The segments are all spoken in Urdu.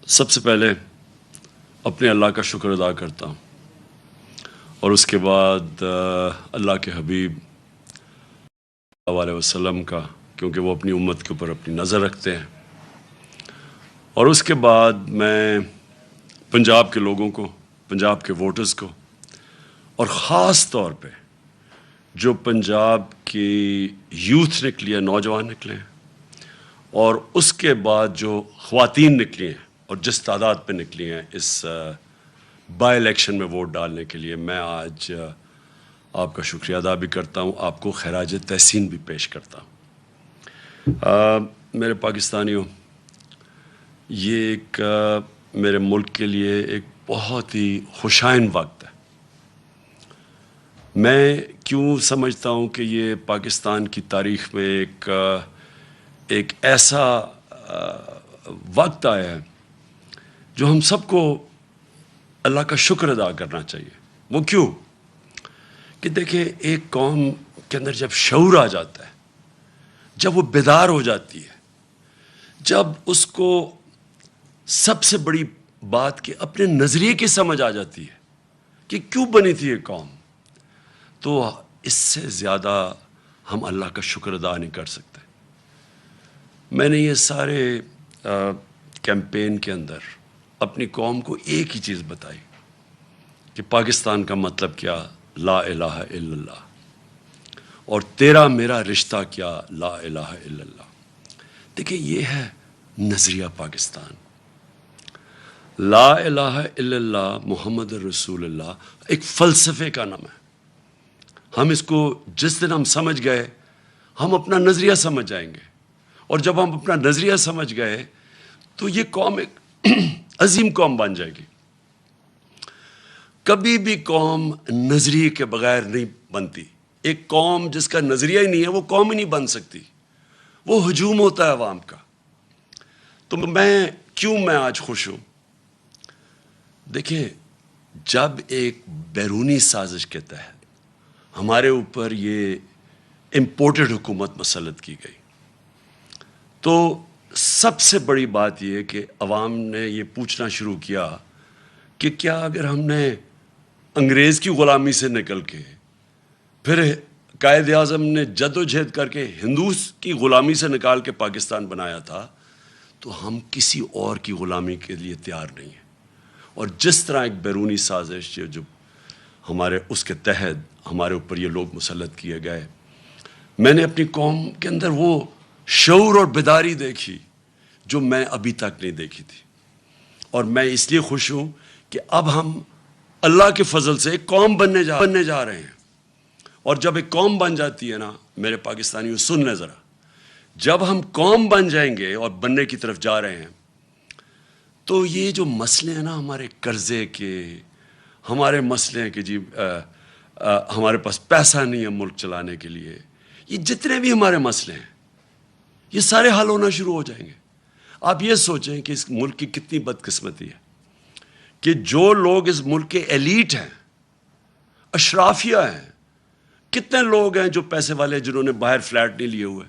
سب سے پہلے اپنے اللہ کا شکر ادا کرتا ہوں اور اس کے بعد اللہ کے حبیب صلی اللہ علیہ وسلم کا، کیونکہ وہ اپنی امت کے اوپر اپنی نظر رکھتے ہیں. اور اس کے بعد میں پنجاب کے لوگوں کو، پنجاب کے ووٹرز کو، اور خاص طور پہ جو پنجاب کی یوتھ نکلی ہے، نوجوان نکلے ہیں، اور اس کے بعد جو خواتین نکلی ہیں اور جس تعداد پہ نکلی ہیں اس بائی الیکشن میں ووٹ ڈالنے کے لیے، میں آج آپ کا شکریہ ادا بھی کرتا ہوں، آپ کو خراج تحسین بھی پیش کرتا ہوں. میرے پاکستانیوں، یہ ایک میرے ملک کے لیے ایک بہت ہی خوشائن وقت ہے. میں کیوں سمجھتا ہوں کہ یہ پاکستان کی تاریخ میں ایک ایسا وقت آیا ہے جو ہم سب کو اللہ کا شکر ادا کرنا چاہیے. وہ کیوں؟ کہ دیکھیں، ایک قوم کے اندر جب شعور آ جاتا ہے، جب وہ بیدار ہو جاتی ہے، جب اس کو سب سے بڑی بات کہ اپنے نظریے کی سمجھ آ جاتی ہے کہ کیوں بنی تھی یہ قوم، تو اس سے زیادہ ہم اللہ کا شکر ادا نہیں کر سکتے. میں نے یہ سارے کیمپین کے اندر اپنی قوم کو ایک ہی چیز بتائی کہ پاکستان کا مطلب کیا، لا الہ الا اللہ، اور تیرا میرا رشتہ کیا، لا الہ الا اللہ. دیکھیں، یہ ہے نظریہ پاکستان. لا الہ الا اللہ محمد رسول اللہ ایک فلسفے کا نام ہے. ہم اس کو جس دن ہم سمجھ گئے، ہم اپنا نظریہ سمجھ جائیں گے، اور جب ہم اپنا نظریہ سمجھ گئے تو یہ قوم ایک عظیم قوم بن جائے گی. کبھی بھی قوم نظریے کے بغیر نہیں بنتی. ایک قوم جس کا نظریہ ہی نہیں ہے، وہ قوم ہی نہیں بن سکتی. وہ ہجوم ہوتا ہے عوام کا. تو میں آج خوش ہوں. دیکھیں، جب ایک بیرونی سازش کے تحت ہمارے اوپر یہ امپورٹڈ حکومت مسلط کی گئی، تو سب سے بڑی بات یہ کہ عوام نے یہ پوچھنا شروع کیا کہ کیا اگر ہم نے انگریز کی غلامی سے نکل کے، پھر قائد اعظم نے جد و جہد کر کے ہندوز کی غلامی سے نکال کے پاکستان بنایا تھا، تو ہم کسی اور کی غلامی کے لیے تیار نہیں ہیں. اور جس طرح ایک بیرونی سازش جو ہمارے اس کے تحت ہمارے اوپر یہ لوگ مسلط کیے گئے، میں نے اپنی قوم کے اندر وہ شعور اور بیداری دیکھی جو میں ابھی تک نہیں دیکھی تھی. اور میں اس لیے خوش ہوں کہ اب ہم اللہ کے فضل سے ایک قوم بننے جا رہے ہیں. اور جب ایک قوم بن جاتی ہے نا، میرے پاکستانیوں سن لیں ذرا، جب ہم قوم بن جائیں گے اور بننے کی طرف جا رہے ہیں، تو یہ جو مسئلے ہیں نا، ہمارے قرضے کے، ہمارے مسئلے ہیں کہ جی ہمارے پاس پیسہ نہیں ہے ملک چلانے کے لیے، یہ جتنے بھی ہمارے مسئلے ہیں، یہ سارے حل ہونا شروع ہو جائیں گے. آپ یہ سوچیں کہ اس ملک کی کتنی بدقسمتی ہے کہ جو لوگ اس ملک کے ایلیٹ ہیں، اشرافیہ ہیں، کتنے لوگ ہیں جو پیسے والے، جنہوں نے باہر فلیٹ نہیں لیے ہوئے،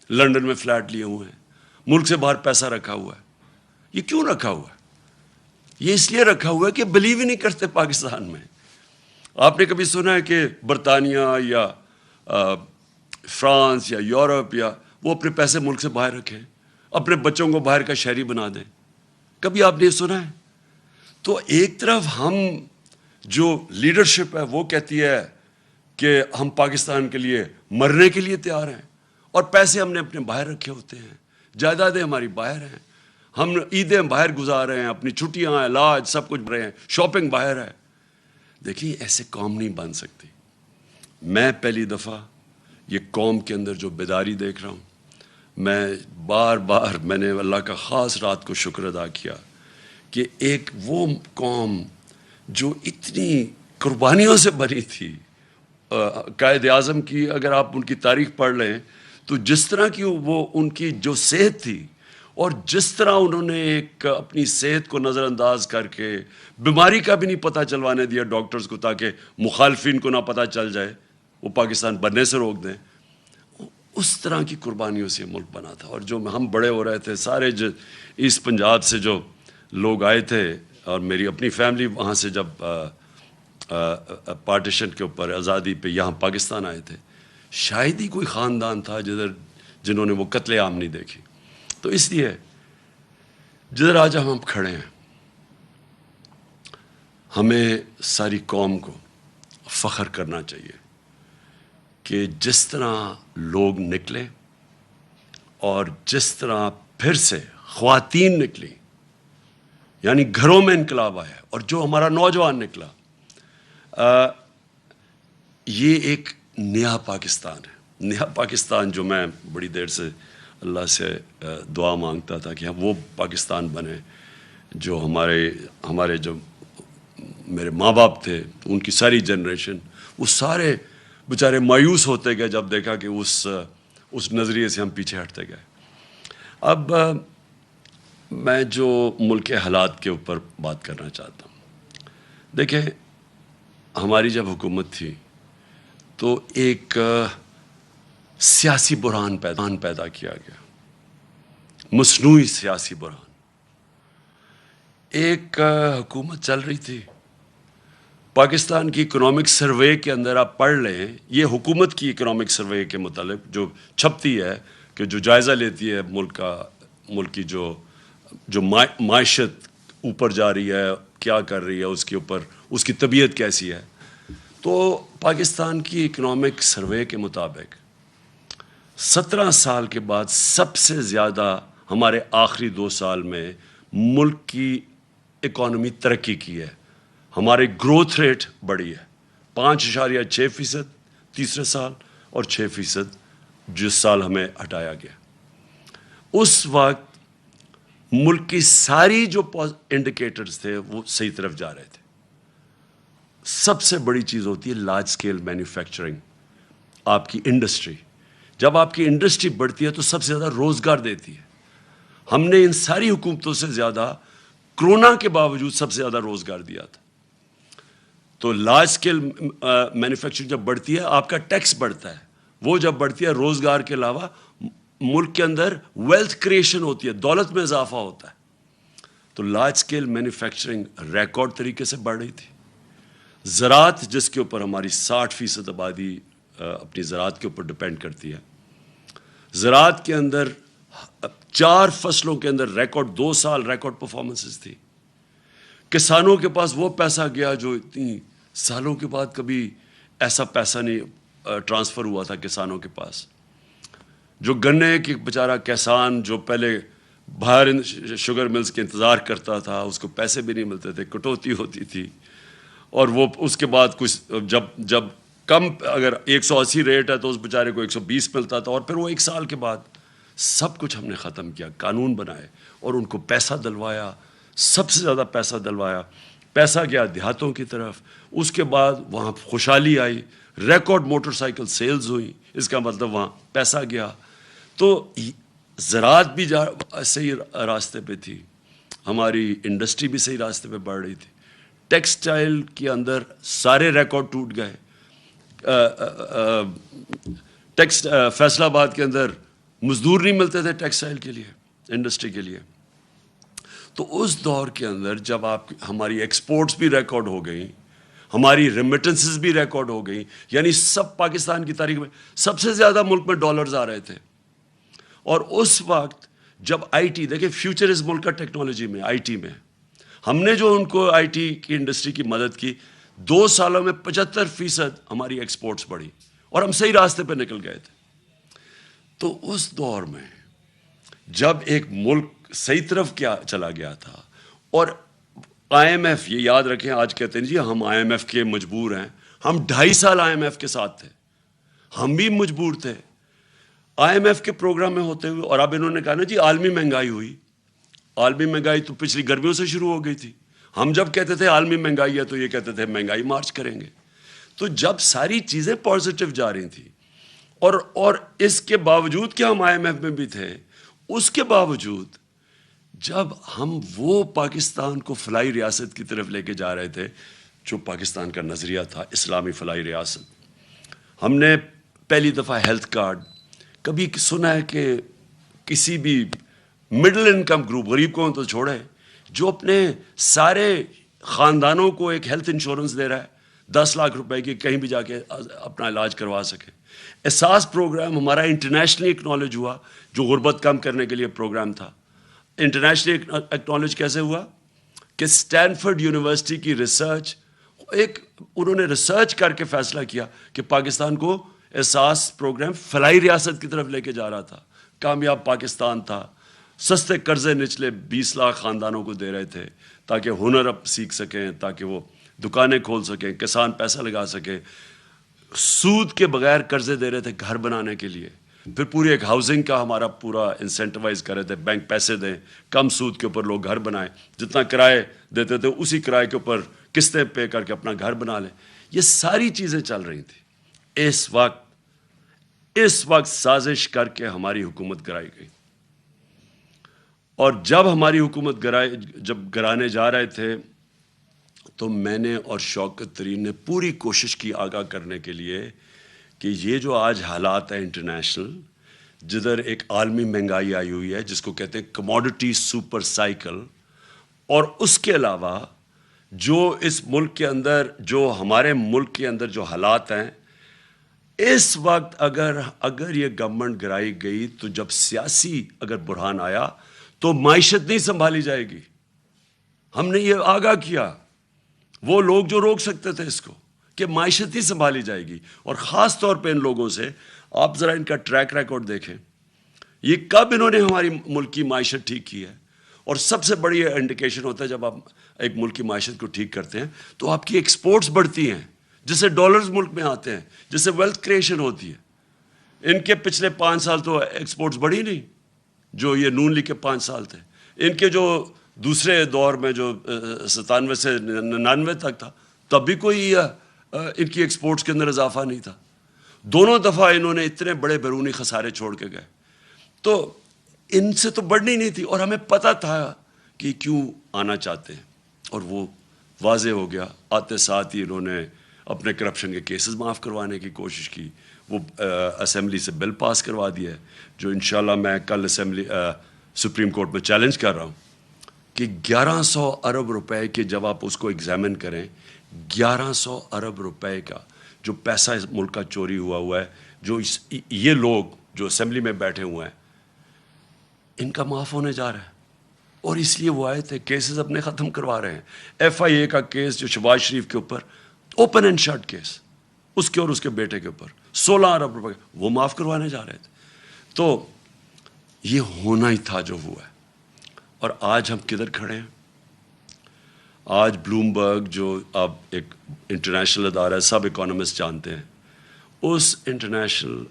لندن میں فلیٹ لیے ہوئے ہیں، ملک سے باہر پیسہ رکھا ہوا ہے. یہ کیوں رکھا ہوا ہے؟ یہ اس لیے رکھا ہوا ہے کہ بلیو ہی نہیں کرتے پاکستان میں. آپ نے کبھی سنا ہے کہ برطانیہ یا فرانس یا یورپ یا وہ اپنے پیسے ملک سے باہر رکھیں، اپنے بچوں کو باہر کا شہری بنا دیں؟ کبھی آپ نے سنا ہے؟ تو ایک طرف ہم جو لیڈرشپ ہے وہ کہتی ہے کہ ہم پاکستان کے لیے مرنے کے لیے تیار ہیں، اور پیسے ہم نے اپنے باہر رکھے ہوتے ہیں، جائیدادیں ہماری باہر ہیں، ہم عیدیں باہر گزار رہے ہیں، اپنی چھٹیاں، علاج، سب کچھ رہے ہیں، شاپنگ باہر ہے. دیکھیے، ایسے قوم نہیں بن سکتی. میں پہلی دفعہ یہ قوم کے اندر جو بیداری دیکھ رہا ہوں، میں بار میں نے اللہ کا خاص رات کو شکر ادا کیا کہ ایک وہ قوم جو اتنی قربانیوں سے بنی تھی. قائد اعظم کی اگر آپ ان کی تاریخ پڑھ لیں تو جس طرح کی وہ ان کی جو صحت تھی، اور جس طرح انہوں نے ایک اپنی صحت کو نظر انداز کر کے بیماری کا بھی نہیں پتہ چلوانے دیا ڈاکٹرز کو، تاکہ مخالفین کو نہ پتہ چل جائے، وہ پاکستان بننے سے روک دیں. اس طرح کی قربانیوں سے ملک بنا تھا. اور جو ہم بڑے ہو رہے تھے، سارے ایسٹ پنجاب سے جو لوگ آئے تھے اور میری اپنی فیملی وہاں سے جب پارٹیشن کے اوپر آزادی پہ یہاں پاکستان آئے تھے، شاید ہی کوئی خاندان تھا جنہوں نے وہ قتل عام نہیں دیکھی. تو اس لیے جدھر آج ہم کھڑے ہیں، ہمیں ساری قوم کو فخر کرنا چاہیے کہ جس طرح لوگ نکلے اور جس طرح پھر سے خواتین نکلی، یعنی گھروں میں انقلاب آیا، اور جو ہمارا نوجوان نکلا، یہ ایک نیا پاکستان ہے. نیا پاکستان جو میں بڑی دیر سے اللہ سے دعا مانگتا تھا کہ وہ پاکستان بنے جو ہمارے جو میرے ماں باپ تھے، ان کی ساری جنریشن، وہ سارے بیچارے مایوس ہوتے گئے جب دیکھا کہ اس نظریے سے ہم پیچھے ہٹتے گئے. اب میں جو ملک کے حالات کے اوپر بات کرنا چاہتا ہوں. دیکھیں، ہماری جب حکومت تھی تو ایک سیاسی بحران پیدا کیا گیا، مصنوعی سیاسی بحران. ایک حکومت چل رہی تھی، پاکستان کی اکنامک سروے کے اندر آپ پڑھ لیں، یہ حکومت کی اکنامک سروے کے متعلق جو چھپتی ہے، کہ جو جائزہ لیتی ہے ملک کی جو معیشت اوپر جا رہی ہے، کیا کر رہی ہے، اس کے اوپر اس کی طبیعت کیسی ہے. تو پاکستان کی اکنامک سروے کے مطابق 17 سال کے بعد سب سے زیادہ ہمارے آخری 2 سال میں ملک کی اکانومی ترقی کی ہے. ہماری گروتھ ریٹ بڑھی ہے، 5.6% تیسرے سال اور 6% جس سال ہمیں ہٹایا گیا. اس وقت ملک کی ساری جو انڈیکیٹرز تھے وہ صحیح طرف جا رہے تھے. سب سے بڑی چیز ہوتی ہے لارج سکیل مینوفیکچرنگ، آپ کی انڈسٹری. جب آپ کی انڈسٹری بڑھتی ہے تو سب سے زیادہ روزگار دیتی ہے. ہم نے ان ساری حکومتوں سے زیادہ کرونا کے باوجود سب سے زیادہ روزگار دیا تھا. تو لارج سکیل مینوفیکچرنگ جب بڑھتی ہے، آپ کا ٹیکس بڑھتا ہے. وہ جب بڑھتی ہے، روزگار کے علاوہ ملک کے اندر ویلتھ کریشن ہوتی ہے، دولت میں اضافہ ہوتا ہے. تو لارج سکیل مینوفیکچرنگ ریکارڈ طریقے سے بڑھ رہی تھی. زراعت، جس کے اوپر ہماری 60% آبادی اپنی زراعت کے اوپر ڈپینڈ کرتی ہے، زراعت کے اندر 4 فصلوں کے اندر ریکارڈ 2 سال ریکارڈ پرفارمنسز تھی. کسانوں کے پاس وہ پیسہ گیا جو اتنی سالوں کے بعد کبھی ایسا پیسہ نہیں ٹرانسفر ہوا تھا کسانوں کے پاس. جو گنے کی بیچارہ کسان جو پہلے باہر شوگر ملز کے انتظار کرتا تھا، اس کو پیسے بھی نہیں ملتے تھے، کٹوتی ہوتی تھی. اور وہ اس کے بعد کچھ جب کم، اگر 180 ریٹ ہے تو اس بیچارے کو 120 ملتا تھا. اور پھر وہ 1 سال کے بعد سب کچھ ہم نے ختم کیا، قانون بنائے اور ان کو پیسہ دلوایا، سب سے زیادہ پیسہ دلوایا. پیسہ گیا دیہاتوں کی طرف. اس کے بعد وہاں خوشحالی آئی، ریکارڈ موٹر سائیکل سیلز ہوئی، اس کا مطلب وہاں پیسہ گیا. تو زراعت بھی صحیح راستے پہ تھی، ہماری انڈسٹری بھی صحیح راستے پہ بڑھ رہی تھی. ٹیکسٹائل کے اندر سارے ریکارڈ ٹوٹ گئے. فیصل آباد کے اندر مزدور نہیں ملتے تھے ٹیکسٹائل کے لیے، انڈسٹری کے لیے. تو اس دور کے اندر جب ہماری ایکسپورٹس بھی ریکارڈ ہو گئیں، ہماری ریمیٹنسز بھی ریکارڈ ہو گئیں، یعنی سب پاکستان کی تاریخ میں سب سے زیادہ ملک میں ڈالرز آ رہے تھے. اور اس وقت جب آئی ٹی، دیکھیں فیوچر اس ملک کا ٹیکنالوجی میں، آئی ٹی میں، ہم نے جو ان کو آئی ٹی کی انڈسٹری کی مدد کی، 2 سالوں میں 75% ہماری ایکسپورٹس بڑھی اور ہم صحیح راستے پہ نکل گئے تھے. تو اس دور میں جب ایک ملک صحیح طرف کیا چلا گیا تھا، اور آئی ایم ایف، یہ یاد رکھیں، آج کہتے ہیں جی ہم آئی ایم ایف کے مجبور ہیں. ہم 2.5 سال آئی ایم ایف کے ساتھ تھے، ہم بھی مجبور تھے آئی ایم ایف کے پروگرام میں ہوتے ہوئے. اور اب انہوں نے کہا نا جی عالمی مہنگائی ہوئی. عالمی مہنگائی تو پچھلی گرمیوں سے شروع ہو گئی تھی. ہم جب کہتے تھے عالمی مہنگائی ہے تو یہ کہتے تھے مہنگائی مارچ کریں گے. تو جب ساری چیزیں پازیٹیو جا رہی تھیں، اور اس کے باوجود کہ ہم آئی ایم ایف میں بھی تھے، اس کے باوجود جب ہم وہ پاکستان کو فلاحی ریاست کی طرف لے کے جا رہے تھے جو پاکستان کا نظریہ تھا، اسلامی فلاحی ریاست. ہم نے پہلی دفعہ ہیلتھ کارڈ، کبھی سنا ہے کہ کسی بھی مڈل انکم گروپ، غریب کو تو چھوڑے، جو اپنے سارے خاندانوں کو ایک ہیلتھ انشورنس دے رہا ہے 10 لاکھ روپے کی، کہیں بھی جا کے اپنا علاج کروا سکے. احساس پروگرام ہمارا انٹرنیشنلی ایکنالج ہوا، جو غربت کم کرنے کے لیے پروگرام تھا. انٹرنیشنلی ایکنالج کیسے ہوا کہ اسٹینفورڈ یونیورسٹی کی ریسرچ، انہوں نے ریسرچ کر کے فیصلہ کیا کہ پاکستان کو احساس پروگرام فلاحی ریاست کی طرف لے کے جا رہا تھا. کامیاب پاکستان تھا. سستے قرضے نچلے 20 لاکھ خاندانوں کو دے رہے تھے تاکہ ہنر اب سیکھ سکیں، تاکہ وہ دکانیں کھول سکیں، کسان پیسہ لگا سکیں. سود کے بغیر قرضے دے رہے تھے گھر بنانے کے لیے. پھر پوری ایک ہاؤسنگ کا ہمارا پورا انسینٹیوائز کر رہے تھے، بینک پیسے دیں، کم سود کے اوپر لوگ گھر بنائیں، جتنا کرائے دیتے تھے اسی کرائے کے اوپر قسطیں پے کر کے اپنا گھر بنا لیں. یہ ساری چیزیں چل رہی تھیں. اس وقت سازش کر کے ہماری حکومت گرائی گئی. اور جب ہماری حکومت جب گرانے جا رہے تھے تو میں نے اور شوکت ترین نے پوری کوشش کی آگاہ کرنے کے لیے کہ یہ جو آج حالات ہیں انٹرنیشنل، جدھر ایک عالمی مہنگائی آئی ہوئی ہے جس کو کہتے ہیں کموڈٹی سپر سائیکل، اور اس کے علاوہ جو اس ملک کے اندر، جو ہمارے ملک کے اندر جو حالات ہیں اس وقت، اگر یہ گورنمنٹ گرائی گئی تو جب سیاسی اگر بحران آیا تو معیشت نہیں سنبھالی جائے گی. ہم نے یہ آگاہ کیا، وہ لوگ جو روک سکتے تھے اس کو، کہ معیشت نہیں سنبھالی جائے گی. اور خاص طور پہ ان لوگوں سے آپ ذرا ان کا ٹریک ریکارڈ دیکھیں، یہ کب انہوں نے ہماری ملک کی معیشت ٹھیک کی ہے. اور سب سے بڑی انڈیکیشن ہوتا ہے جب آپ ایک ملک کی معیشت کو ٹھیک کرتے ہیں تو آپ کی ایکسپورٹس بڑھتی ہیں، جس سے ڈالرز ملک میں آتے ہیں، جس سے ویلتھ کریشن ہوتی ہے. ان کے پچھلے 5 سال تو ایکسپورٹس بڑھی نہیں، جو یہ نون لیگ کے 5 سال تھے. ان کے جو دوسرے دور میں جو 97 سے 99 تک تھا، تب بھی کوئی ان کی ایکسپورٹس کے اندر اضافہ نہیں تھا. دونوں دفعہ انہوں نے اتنے بڑے بیرونی خسارے چھوڑ کے گئے. تو ان سے تو بڑھنی نہیں تھی، اور ہمیں پتہ تھا کہ کیوں آنا چاہتے ہیں، اور وہ واضح ہو گیا. آتے ساتھ ہی انہوں نے اپنے کرپشن کے کیسز معاف کروانے کی کوشش کی. وہ اسمبلی سے بل پاس کروا دیا ہے، جو انشاءاللہ میں کل سپریم کورٹ میں چیلنج کر رہا ہوں کہ 1100 ارب روپے کے، جب آپ اس کو ایگزامن کریں، 1100 ارب روپے کا جو پیسہ اس ملک کا چوری ہوا ہے، جو یہ لوگ جو اسمبلی میں بیٹھے ہوئے ہیں ان کا معاف ہونے جا رہا ہے. اور اس لیے وہ آئے تھے، کیسز اپنے ختم کروا رہے ہیں. ایف آئی اے کا کیس جو شہباز شریف کے اوپر اوپن اینڈ شٹ کیس، اس کے اور اس کے بیٹے کے اوپر 16 ارب روپے وہ معاف کروانے جا رہے تھے. تو یہ ہونا ہی تھا جو ہوا ہے. اور آج ہم کدھر کھڑے ہیں؟ آج بلومبرگ جو اب ایک انٹرنیشنل ادارہ ہے، سب اکانومسٹ جانتے ہیں، اس انٹرنیشنل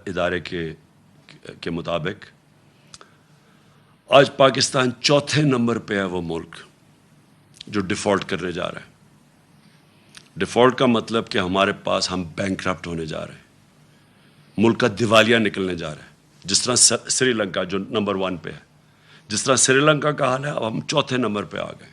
ادارے کے مطابق آج پاکستان 4تھے نمبر پہ ہے وہ ملک جو ڈیفالٹ کرنے جا رہا ہے. ڈیفالٹ کا مطلب کہ ہمارے پاس ہم بینکرپٹ ہونے جا رہے ہیں، ملک کا دیوالیہ نکلنے جا رہا ہے. جس طرح سری لنکا جو نمبر 1 پہ ہے، جس طرح سری لنکا کا حال ہے، اب ہم 4تھے نمبر پہ آ گئے.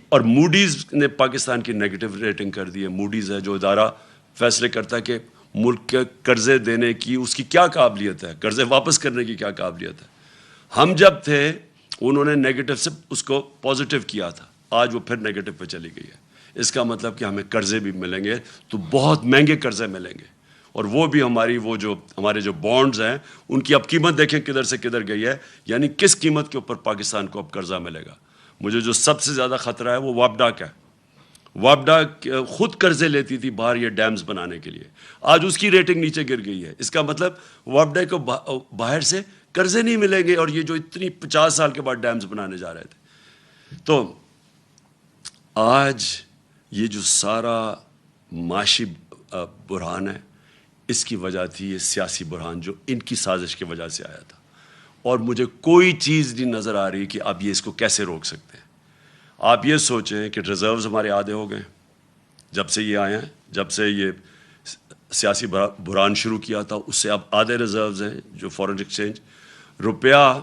اور موڈیز نے پاکستان کی نیگیٹو ریٹنگ کر دی ہے. موڈیز ہے جو ادارہ فیصلے کرتا ہے کہ ملک کے قرضے دینے کی اس کی کیا قابلیت ہے، قرضے واپس کرنے کی کیا قابلیت ہے. ہم جب تھے انہوں نے نیگیٹو سے اس کو پازیٹیو کیا تھا، آج وہ پھر نیگیٹو پہ چلی گئی ہے. اس کا مطلب کہ ہمیں قرضے بھی ملیں گے تو بہت مہنگے قرضے ملیں گے. اور وہ بھی ہمارے جو بانڈز ہیں ان کی اب قیمت دیکھیں کدھر سے کدھر گئی ہے. یعنی کس قیمت کے اوپر پاکستان کو اب قرضہ ملے گا. مجھے جو سب سے زیادہ خطرہ ہے وہ وابڈا کا ہے. وابڈا خود قرضے لیتی تھی باہر یہ ڈیمز بنانے کے لیے، آج اس کی ریٹنگ نیچے گر گئی ہے. اس کا مطلب وابڈا کو باہر سے قرضے نہیں ملیں گے، اور یہ جو اتنی 50 سال کے بعد ڈیمز بنانے جا رہے تھے. تو آج یہ جو سارا معاشی بحران ہے، اس کی وجہ تھی یہ سیاسی بحران جو ان کی سازش کی وجہ سے آیا تھا. اور مجھے کوئی چیز نہیں نظر آ رہی کہ اب یہ اس کو کیسے روک سکتے ہیں. آپ یہ سوچیں کہ ریزروز ہمارے آدھے ہو گئے جب سے یہ آئے ہیں، جب سے یہ سیاسی بحران شروع کیا تھا اس سے اب آدھے ریزروز ہیں جو فارن ایکسچینج. روپیہ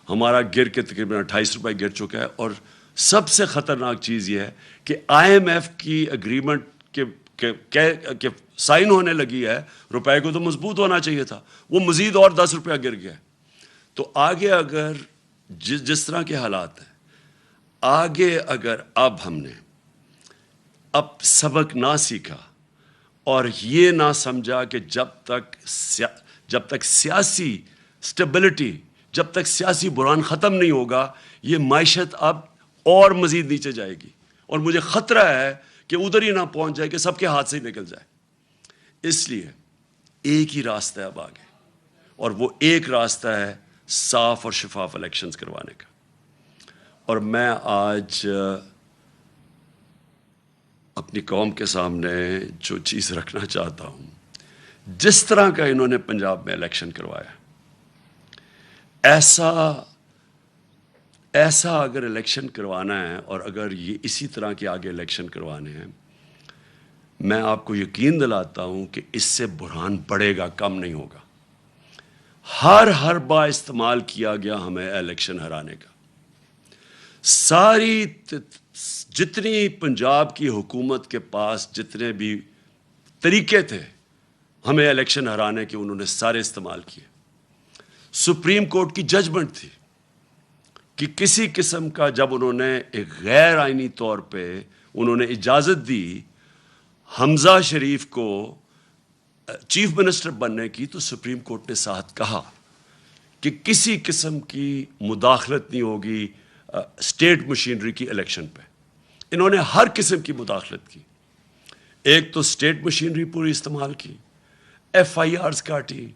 ہمارا گر کے تقریباً 28 روپے گر چکا ہے. اور سب سے خطرناک چیز یہ ہے کہ آئی ایم ایف کی اگریمنٹ کے سائن ہونے لگی ہے، روپے کو تو مضبوط ہونا چاہیے تھا، وہ مزید اور 10 روپیہ گر گیا. تو آگے اگر جس طرح کے حالات ہیں، آگے اگر اب ہم نے اب سبق نہ سیکھا اور یہ نہ سمجھا کہ جب تک سیاسی سٹیبلٹی، جب تک سیاسی بحران ختم نہیں ہوگا، یہ معیشت اب اور مزید نیچے جائے گی، اور مجھے خطرہ ہے کہ ادھر ہی نہ پہنچ جائے کہ سب کے ہاتھ سے ہی نکل جائے۔ اس لیے ایک ہی راستہ ہے اب آگے، اور وہ ایک راستہ ہے صاف اور شفاف الیکشنز کروانے کا۔ اور میں آج اپنی قوم کے سامنے جو چیز رکھنا چاہتا ہوں، جس طرح کا انہوں نے پنجاب میں الیکشن کروایا، ایسا اگر الیکشن کروانا ہے، اور اگر یہ اسی طرح کے آگے الیکشن کروانے ہیں، میں آپ کو یقین دلاتا ہوں کہ اس سے بحران بڑھے گا، کم نہیں ہوگا۔ ہر حربہ استعمال کیا گیا ہمیں الیکشن ہرانے کا۔ ساری جتنی پنجاب کی حکومت کے پاس جتنے بھی طریقے تھے ہمیں الیکشن ہرانے کے، انہوں نے سارے استعمال کیے۔ سپریم کورٹ کی ججمنٹ تھی کہ کسی قسم کا، جب انہوں نے ایک غیر آئینی طور پہ انہوں نے اجازت دی حمزہ شریف کو چیف منسٹر بننے کی، تو سپریم کورٹ نے ساتھ کہا کہ کسی قسم کی مداخلت نہیں ہوگی اسٹیٹ مشینری کی الیکشن پہ۔ انہوں نے ہر قسم کی مداخلت کی۔ ایک تو اسٹیٹ مشینری پوری استعمال کی، ایف آئی آرز کاٹی،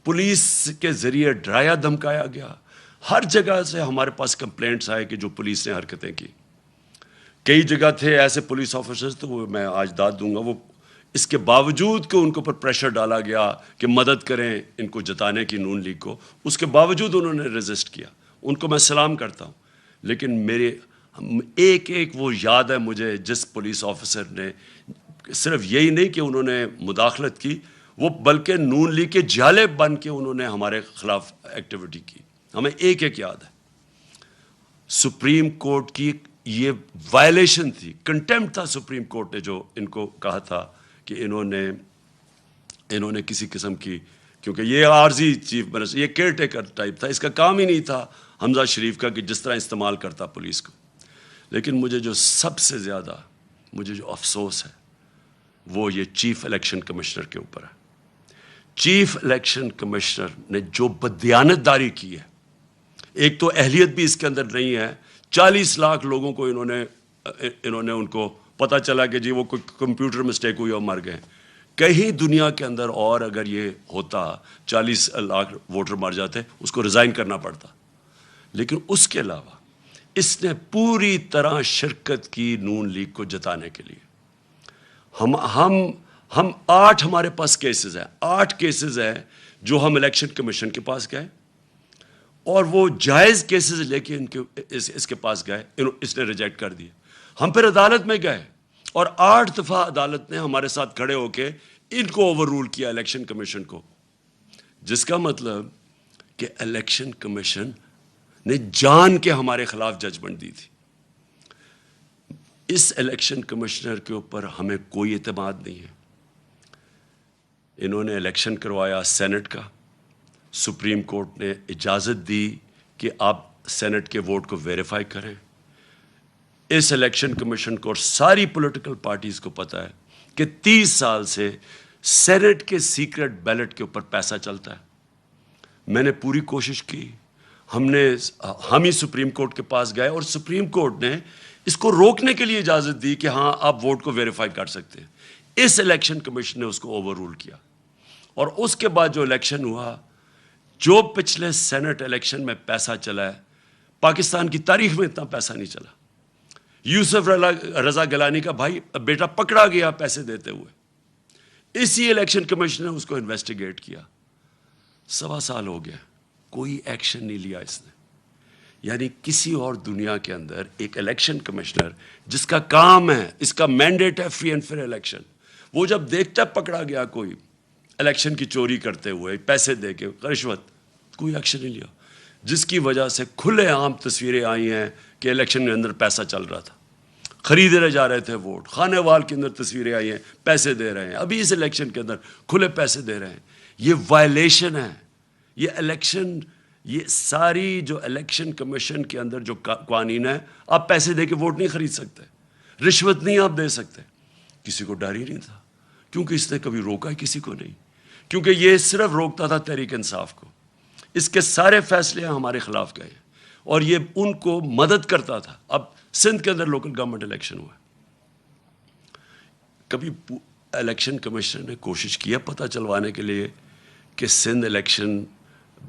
پولیس کے ذریعے ڈرایا دھمکایا گیا، ہر جگہ سے ہمارے پاس کمپلینٹس آئے کہ جو پولیس نے حرکتیں کی۔ کئی جگہ تھے ایسے پولیس آفیسرز، تو وہ میں آج داد دوں گا، وہ اس کے باوجود کہ ان کے اوپر پریشر ڈالا گیا کہ مدد کریں ان کو جتانے کی نون لیگ کو، اس کے باوجود انہوں نے ریزسٹ کیا۔ ان کو میں سلام کرتا ہوں۔ لیکن میرے ایک وہ یاد ہے مجھے، جس پولیس آفیسر نے صرف یہی نہیں کہ انہوں نے مداخلت کی، وہ بلکہ نون لیگ کے جالے بن کے انہوں نے ہمارے خلاف ایکٹیویٹی کی۔ ہمیں ایک یاد ہے۔ سپریم کورٹ کی یہ وائلیشن تھی، کنٹیمپٹ تھا سپریم کورٹ نے جو ان کو کہا تھا کہ انہوں نے کسی قسم کی، کیونکہ یہ عارضی چیف منسٹر، یہ کیئر ٹیکر ٹائپ تھا، اس کا کام ہی نہیں تھا حمزہ شریف کا کہ جس طرح استعمال کرتا پولیس کو۔ لیکن مجھے جو سب سے زیادہ جو افسوس ہے وہ یہ چیف الیکشن کمشنر کے اوپر ہے۔ چیف الیکشن کمشنر نے جو بددیانت داری کی ہے، ایک تو اہلیت بھی اس کے اندر نہیں ہے۔ 40 لاکھ لوگوں کو انہوں نے ان کو پتہ چلا کہ جی وہ کوئی کمپیوٹر مسٹیک ہوئی اور مر گئے۔ کہیں دنیا کے اندر اور اگر یہ ہوتا 40 لاکھ ووٹر مر جاتے، اس کو ریزائن کرنا پڑتا۔ لیکن اس کے علاوہ اس نے پوری طرح شرکت کی نون لیگ کو جتانے کے لیے۔ ہم 8 ہمارے پاس کیسز ہیں، 8 کیسز ہیں جو ہم الیکشن کمیشن کے پاس گئے، اور وہ جائز کیسز لے کے اس کے پاس گئے، اس نے ریجیکٹ کر دیے۔ ہم پھر عدالت میں گئے، اور 8 دفعہ عدالت نے ہمارے ساتھ کھڑے ہو کے ان کو اوور رول کیا، الیکشن کمیشن کو، جس کا مطلب کہ الیکشن کمیشن نے جان کے ہمارے خلاف ججمنٹ دی تھی۔ اس الیکشن کمشنر کے اوپر ہمیں کوئی اعتماد نہیں ہے۔ انہوں نے الیکشن کروایا سینٹ کا، سپریم کورٹ نے اجازت دی کہ آپ سینٹ کے ووٹ کو ویریفائی کریں۔ اس الیکشن کمیشن کو اور ساری پولیٹیکل پارٹیز کو پتہ ہے کہ 30 سال سے سینٹ کے سیکرٹ بیلٹ کے اوپر پیسہ چلتا ہے۔ میں نے پوری کوشش کی، ہم ہی سپریم کورٹ کے پاس گئے، اور سپریم کورٹ نے اس کو روکنے کے لیے اجازت دی کہ ہاں آپ ووٹ کو ویریفائی کر سکتے ہیں۔ اس الیکشن کمیشن نے اس کو اوور رول کیا، اور اس کے بعد جو الیکشن ہوا، جو پچھلے سینٹ الیکشن میں پیسہ چلا ہے، پاکستان کی تاریخ میں اتنا پیسہ نہیں چلا۔ یوسف رضا گیلانی کا بھائی بیٹا پکڑا گیا پیسے دیتے ہوئے، اسی الیکشن کمیشن نے اس کو انویسٹیگیٹ کیا۔ 1.25 سال ہو گیا، کوئی ایکشن نہیں لیا اس نے۔ یعنی کسی اور دنیا کے اندر ایک الیکشن کمشنر جس کا کام ہے، اس کا مینڈیٹ ہے فری اینڈ فیئر الیکشن، وہ جب دیکھتا ہے پکڑا گیا کوئی الیکشن کی چوری کرتے ہوئے، پیسے دے کے، رشوت، کوئی ایکشن نہیں لیا، جس کی وجہ سے کھلے عام تصویریں آئی ہیں کہ الیکشن کے اندر پیسہ چل رہا تھا، خریدے جا رہے تھے ووٹ، خانے وال کے اندر تصویریں آئی ہیں، پیسے دے رہے ہیں، ابھی اس الیکشن کے اندر کھلے پیسے دے رہے ہیں۔ یہ وائلیشن ہے، یہ الیکشن یہ ساری جو الیکشن کمیشن کے اندر جو قوانین ہے، آپ پیسے دے کے ووٹ نہیں خرید سکتے، رشوت نہیں آپ دے سکتے. کسی کو ڈر ہی نہیں تھا، کیونکہ اس نے کبھی روکا کسی کو نہیں، کیونکہ یہ صرف روکتا تھا تحریک انصاف کو. اس کے سارے فیصلے ہمارے خلاف گئے اور یہ ان کو مدد کرتا تھا. اب سندھ کے اندر لوکل گورنمنٹ الیکشن ہوا ہے، کبھی الیکشن کمیشن نے کوشش کیا پتہ چلوانے کے لیے کہ Sindh election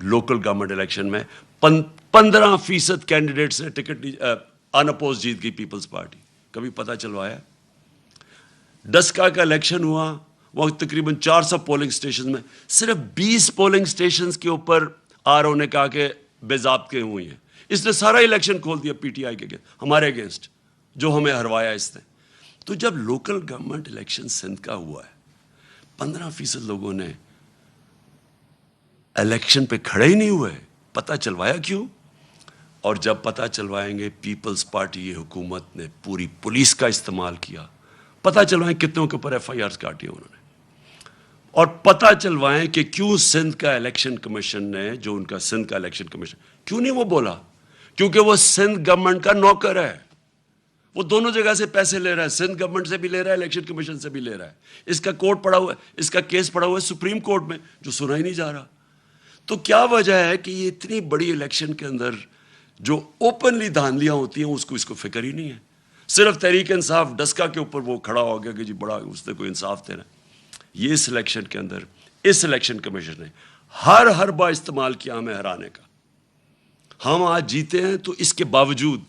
local government election میں 15% کینڈیڈیٹ سے ٹکٹ ان اپوز جیت گئی پیپلز پارٹی؟ کبھی پتہ چلوایا؟ ڈسکا کا الیکشن ہوا، وہ تقریباً 400 پولنگ سٹیشن میں صرف 20 پولنگ سٹیشنز کے اوپر آر او نے کہا کہ بے ضابطے ہوئی ہیں. اس نے سارا الیکشن کھول دیا پی ٹی آئی کے اگینسٹ، ہمارے اگینسٹ، جو ہمیں ہروایا اس نے. تو جب لوکل گورنمنٹ الیکشن سندھ کا ہوا ہے، 15% لوگوں نے الیکشن پہ کھڑے ہی نہیں ہوئے. پتہ چلوایا کیوں؟ اور جب پتہ چلوائیں گے پیپلز پارٹی یہ حکومت نے پوری پولیس کا استعمال کیا. پتہ چلوائیں کتنوں کے اوپر ایف آئی آرز کاٹی انہوں نے، اور پتہ چلوائیں کہ کیوں سندھ کا الیکشن کمیشن نے، جو ان کا سندھ کا الیکشن کمیشن، کیوں نہیں وہ بولا؟ کیونکہ وہ سندھ گورنمنٹ کا نوکر ہے، وہ دونوں جگہ سے پیسے لے رہا ہے، سندھ گورنمنٹ سے بھی لے رہا ہے، الیکشن کمیشن سے بھی لے رہا ہے. اس کا کورٹ پڑا ہوا ہے، اس کا کیس پڑا ہوا ہے سپریم کورٹ میں، جو سنا ہی نہیں جا رہا. تو کیا وجہ ہے کہ یہ اتنی بڑی الیکشن کے اندر جو اوپنلی دھاندلیاں ہوتی ہیں اس کو فکر ہی نہیں ہے؟ صرف تحریک انصاف ڈسکا کے اوپر وہ کھڑا ہو گیا کہ جی بڑا اس نے کوئی انصاف دینا. یہ اس الیکشن کے اندر اس الیکشن کمیشن نے ہر حربہ استعمال کیا ہمیں ہرانے کا. ہم آج جیتے ہیں تو اس کے باوجود،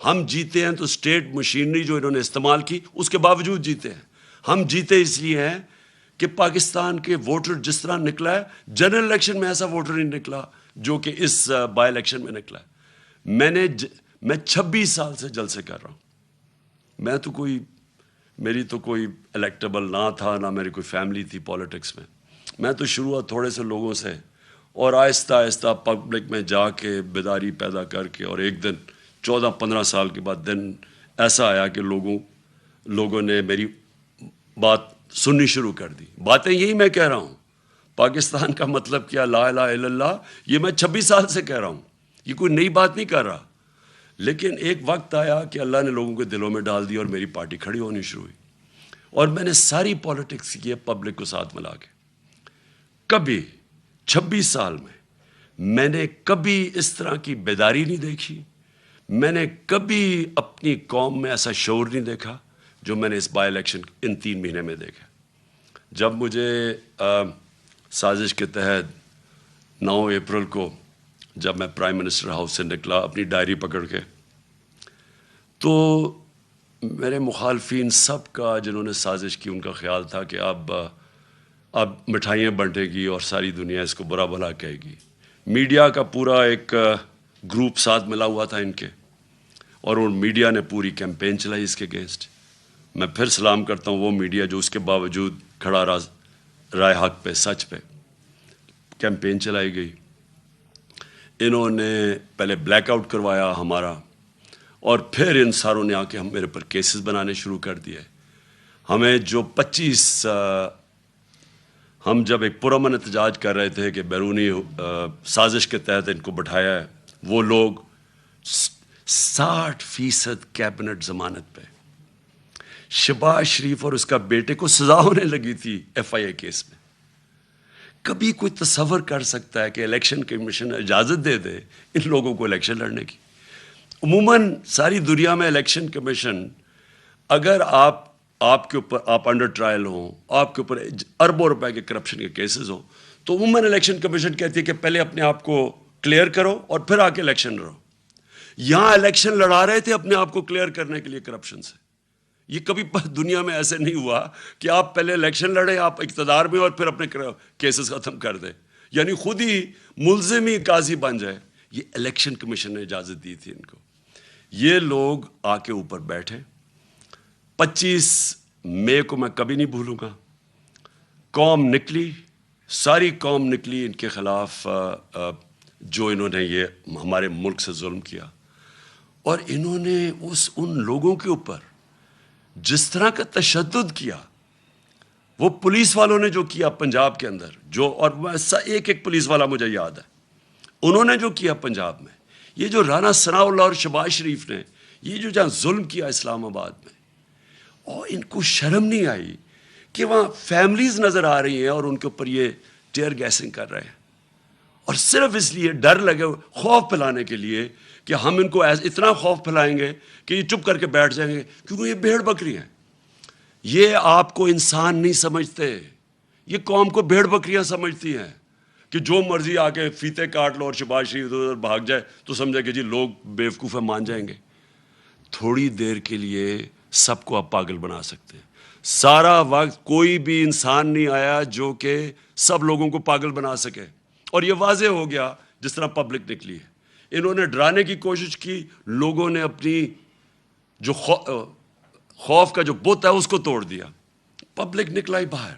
ہم جیتے ہیں تو اسٹیٹ مشینری جو انہوں نے استعمال کی اس کے باوجود جیتے ہیں. ہم جیتے اس لیے ہیں کہ پاکستان کے ووٹر جس طرح نکلا ہے، جنرل الیکشن میں ایسا ووٹر نہیں نکلا جو کہ اس بائی الیکشن میں نکلا ہے. میں 26 سال سے جلسے کر رہا ہوں. میری تو کوئی الیکٹیبل نہ تھا، نہ میری کوئی فیملی تھی پالیٹکس میں. میں تو شروعات تھوڑے سے لوگوں سے، اور آہستہ آہستہ پبلک میں جا کے بیداری پیدا کر کے، اور ایک دن 14-15 سال کے بعد دن ایسا آیا کہ لوگوں نے میری بات سننی شروع کر دی. باتیں یہی میں کہہ رہا ہوں، پاکستان کا مطلب کیا، لا الہ الا اللہ، یہ میں 26 سال سے کہہ رہا ہوں، یہ کوئی نئی بات نہیں کر رہا. لیکن ایک وقت آیا کہ اللہ نے لوگوں کے دلوں میں ڈال دی اور میری پارٹی کھڑی ہونی شروع ہوئی، اور میں نے ساری پالیٹکس کی ہے پبلک کو ساتھ ملا کے. کبھی 26 سال میں نے کبھی اس طرح کی بیداری نہیں دیکھی. میں نے کبھی اپنی قوم میں ایسا شعور نہیں دیکھا جو میں نے اس بائی الیکشن ان 3 مہینے میں دیکھا. جب مجھے سازش کے تحت 9 اپریل کو جب میں پرائم منسٹر ہاؤس سے نکلا اپنی ڈائری پکڑ کے، تو میرے مخالفین سب کا، جنہوں نے سازش کی، ان کا خیال تھا کہ اب مٹھائیاں بنٹے گی اور ساری دنیا اس کو برا بھلا کہے گی. میڈیا کا پورا ایک گروپ ساتھ ملا ہوا تھا ان کے، اور ان میڈیا نے پوری کیمپین چلائی اس کے اگینسٹ. میں پھر سلام کرتا ہوں وہ میڈیا جو اس کے باوجود کھڑا رہا، رائے حق پہ، سچ پہ. کیمپین چلائی گئی. انہوں نے پہلے بلیک آؤٹ کروایا ہمارا، اور پھر ان ساروں نے آ کے میرے پر کیسز بنانے شروع کر دیے. ہمیں جو 25 ہم جب ایک پرامن احتجاج کر رہے تھے کہ بیرونی سازش کے تحت ان کو بٹھایا ہے، وہ لوگ 60% کیبنٹ ضمانت پہ. شہباز شریف اور اس کا بیٹے کو سزا ہونے لگی تھی ایف آئی اے کیس میں. کبھی کوئی تصور کر سکتا ہے کہ الیکشن کمیشن اجازت دے دے ان لوگوں کو الیکشن لڑنے کی؟ عموماً ساری دنیا میں الیکشن کمیشن، اگر آپ کے اوپر آپ انڈر ٹرائل ہوں، آپ کے اوپر اربوں روپے کے کرپشن کے کیسز ہوں، تو عموماً الیکشن کمیشن کہتی ہے کہ پہلے اپنے آپ کو کلیئر کرو اور پھر آ کے الیکشن لڑو. یہاں الیکشن لڑا رہے تھے اپنے آپ کو کلیئر کرنے کے لیے کرپشن سے. یہ کبھی دنیا میں ایسے نہیں ہوا کہ آپ پہلے الیکشن لڑے، آپ اقتدار میں، اور پھر اپنے کیسز ختم کر دیں، یعنی خود ہی ملزم ہی قاضی بن جائے. یہ الیکشن کمیشن نے اجازت دی تھی ان کو. یہ لوگ آ کے اوپر بیٹھے. 25 مئی کو میں کبھی نہیں بھولوں گا. قوم نکلی، ساری قوم نکلی ان کے خلاف، جو انہوں نے یہ ہمارے ملک سے ظلم کیا. اور انہوں نے ان لوگوں کے اوپر جس طرح کا تشدد کیا، وہ پولیس والوں نے جو کیا پنجاب کے اندر، جو، اور ایک پولیس والا مجھے یاد ہے، انہوں نے جو کیا پنجاب میں، یہ جو رانا ثناء اللہ اور شہباز شریف نے یہ جو جہاں ظلم کیا اسلام آباد میں، اور ان کو شرم نہیں آئی کہ وہاں فیملیز نظر آ رہی ہیں اور ان کے اوپر یہ ٹیئر گیسنگ کر رہے ہیں، اور صرف اس لیے ڈر لگے، خوف پھیلانے کے لیے کہ ہم ان کو اتنا خوف پھیلائیں گے کہ یہ چپ کر کے بیٹھ جائیں گے، کیونکہ یہ بھیڑ بکری ہیں. یہ آپ کو انسان نہیں سمجھتے، یہ قوم کو بھیڑ بکریاں سمجھتی ہیں کہ جو مرضی آ کے فیتے کاٹ لو اور شہباز شریف ادھر بھاگ جائے تو سمجھے کہ جی لوگ بیوقوف ہیں، مان جائیں گے. تھوڑی دیر کے لیے سب کو آپ پاگل بنا سکتے ہیں. سارا وقت کوئی بھی انسان نہیں آیا جو کہ سب لوگوں کو پاگل بنا سکے، اور یہ واضح ہو گیا جس طرح پبلک نکلی ہے. انہوں نے ڈرانے کی کوشش کی، لوگوں نے اپنی جو خوف کا جو بت ہے اس کو توڑ دیا. پبلک نکلا ہی باہر،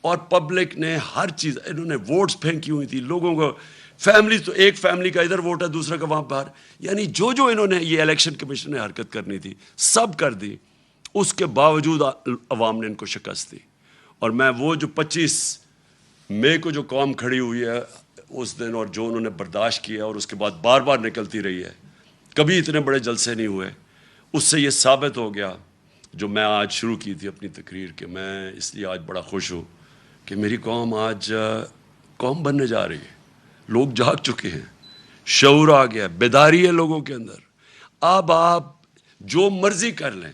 اور پبلک نے ہر چیز، انہوں نے ووٹس پھینکی ہوئی تھی لوگوں کو، فیملی تو ایک فیملی کا ادھر ووٹ ہے دوسرا کا وہاں باہر، یعنی جو انہوں نے یہ الیکشن کمیشن نے حرکت کرنی تھی سب کر دی. اس کے باوجود عوام نے ان کو شکست دی. اور میں وہ جو 25 مئی کو جو قوم کھڑی ہوئی ہے اس دن، اور جو انہوں نے برداشت کیا اور اس کے بعد بار بار نکلتی رہی ہے، کبھی اتنے بڑے جلسے نہیں ہوئے، اس سے یہ ثابت ہو گیا جو میں آج شروع کی تھی اپنی تقریر، کہ میں اس لیے آج بڑا خوش ہوں کہ میری قوم آج قوم بننے جا رہی ہے. لوگ جاگ چکے ہیں، شعور آ گیا، بیداری ہے لوگوں کے اندر. اب آپ جو مرضی کر لیں،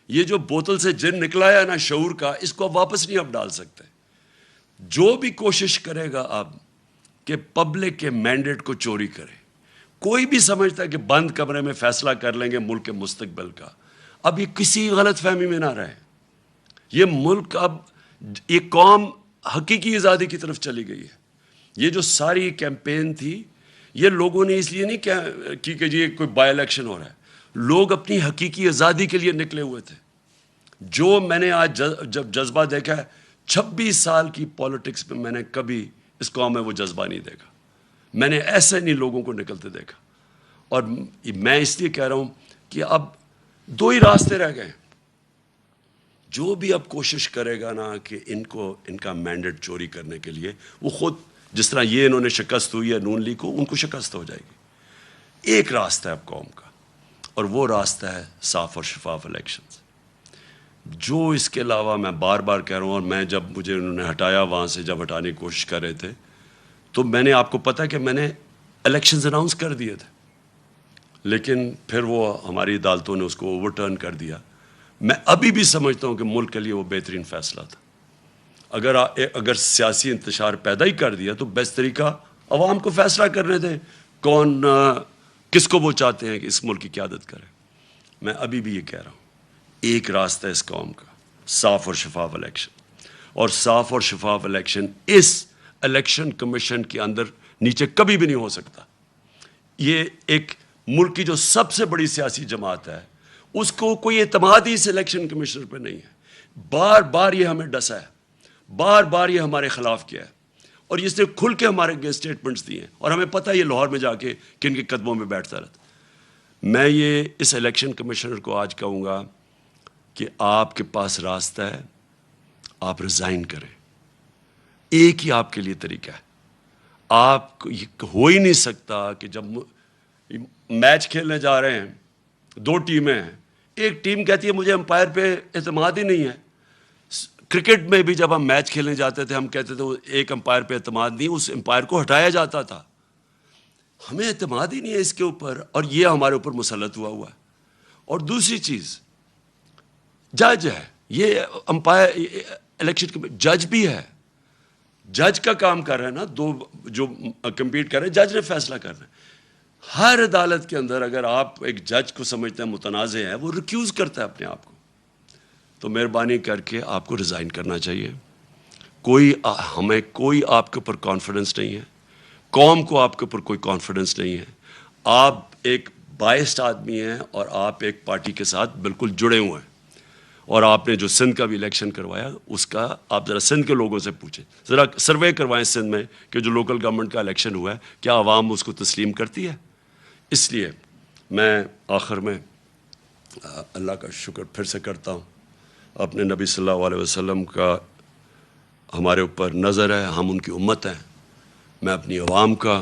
یہ جو بوتل سے جن نکلا ہے نا شعور کا، اس کو آپ واپس نہیں اب ڈال سکتے. جو بھی کوشش کرے گا اب کہ پبلک کے مینڈیٹ کو چوری کرے، کوئی بھی سمجھتا ہے کہ بند کمرے میں فیصلہ کر لیں گے ملک کے مستقبل کا، اب یہ کسی غلط فہمی میں نہ رہے. یہ ملک اب، یہ قوم حقیقی آزادی کی طرف چلی گئی ہے. یہ جو ساری کیمپین تھی یہ لوگوں نے اس لیے نہیں کی کہ جی کوئی بائی الیکشن ہو رہا ہے، لوگ اپنی حقیقی آزادی کے لیے نکلے ہوئے تھے. جو میں نے آج جب جذبہ دیکھا ہے 26 سال کی پولیٹکس میں، میں نے کبھی اس قوم میں وہ جذبہ نہیں دیکھا. میں نے ایسے نہیں لوگوں کو نکلتے دیکھا. اور میں اس لیے کہہ رہا ہوں کہ اب 2 ہی راستے رہ گئے. جو بھی اب کوشش کرے گا نا کہ ان کا مینڈیٹ چوری کرنے کے لیے، وہ خود جس طرح یہ انہوں نے شکست ہوئی ہے نون لیگ کو، ان کو شکست ہو جائے گی. ایک راستہ ہے اب قوم کا، اور وہ راستہ ہے صاف اور شفاف الیکشنز. جو اس کے علاوہ میں بار بار کہہ رہا ہوں، اور میں جب مجھے انہوں نے ہٹایا وہاں سے، جب ہٹانے کی کوشش کر رہے تھے، تو میں نے آپ کو پتا کہ میں نے الیکشنز اناؤنس کر دیے تھے، لیکن پھر وہ ہماری عدالتوں نے اس کو اوور ٹرن کر دیا. میں ابھی بھی سمجھتا ہوں کہ ملک کے لیے وہ بہترین فیصلہ تھا. اگر سیاسی انتشار پیدا ہی کر دیا تو بیسٹ طریقہ عوام کو فیصلہ کرنے دیں کون کس کو وہ چاہتے ہیں کہ اس ملک کی قیادت کرے. میں ابھی بھی یہ کہہ رہا ہوں، ایک راستہ ہے اس قوم کا، صاف اور شفاف الیکشن. اور صاف اور شفاف الیکشن اس الیکشن کمیشن کے اندر نیچے کبھی بھی نہیں ہو سکتا. یہ ایک ملک کی جو سب سے بڑی سیاسی جماعت ہے، اس کو کوئی اعتماد ہی اس الیکشن کمیشنر پہ نہیں ہے. بار بار یہ ہمیں ڈسا ہے، بار بار یہ ہمارے خلاف کیا ہے، اور اس نے کھل کے ہمارے اسٹیٹمنٹس دیے ہیں، اور ہمیں پتہ ہے یہ لاہور میں جا کے کن کے قدموں میں بیٹھتا رہتا. میں یہ اس الیکشن کمیشنر کو آج کہوں گا کہ آپ کے پاس راستہ ہے، آپ ریزائن کریں. ایک ہی آپ کے لیے طریقہ ہے. آپ کو یہ ہو ہی نہیں سکتا کہ جب میچ کھیلنے جا رہے ہیں، 2 ٹیمیں ہیں، ایک ٹیم کہتی ہے مجھے امپائر پہ اعتماد ہی نہیں ہے. کرکٹ میں بھی جب ہم میچ کھیلنے جاتے تھے ہم کہتے تھے ایک امپائر پہ اعتماد نہیں، اس امپائر کو ہٹایا جاتا تھا. ہمیں اعتماد ہی نہیں ہے اس کے اوپر، اور یہ ہمارے اوپر مسلط ہوا ہے. اور دوسری چیز، جج ہے، یہ امپائر الیکشن کے جج بھی ہے، جج کا کام کر رہے ہیں نا، 2 جو کمپیٹ کر رہے ہیں، جج نے فیصلہ کرنا ہے. ہر عدالت کے اندر اگر آپ ایک جج کو سمجھتے ہیں متنازع ہے، وہ ریکیوز کرتا ہے اپنے آپ کو. تو مہربانی کر کے آپ کو ریزائن کرنا چاہیے. ہمیں کوئی آپ کے اوپر کانفیڈنس نہیں ہے، قوم کو آپ کے اوپر کوئی کانفیڈنس نہیں ہے. آپ ایک بائسڈ آدمی ہیں، اور آپ ایک پارٹی کے ساتھ بالکل جڑے ہوئے ہیں. اور آپ نے جو سندھ کا بھی الیکشن کروایا، اس کا آپ ذرا سندھ کے لوگوں سے پوچھیں، ذرا سروے کروائیں سندھ میں کہ جو لوکل گورنمنٹ کا الیکشن ہوا ہے کیا عوام اس کو تسلیم کرتی ہے. اس لیے میں آخر میں اللہ کا شکر پھر سے کرتا ہوں. اپنے نبی صلی اللہ علیہ وسلم کا ہمارے اوپر نظر ہے، ہم ان کی امت ہیں. میں اپنی عوام کا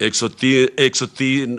103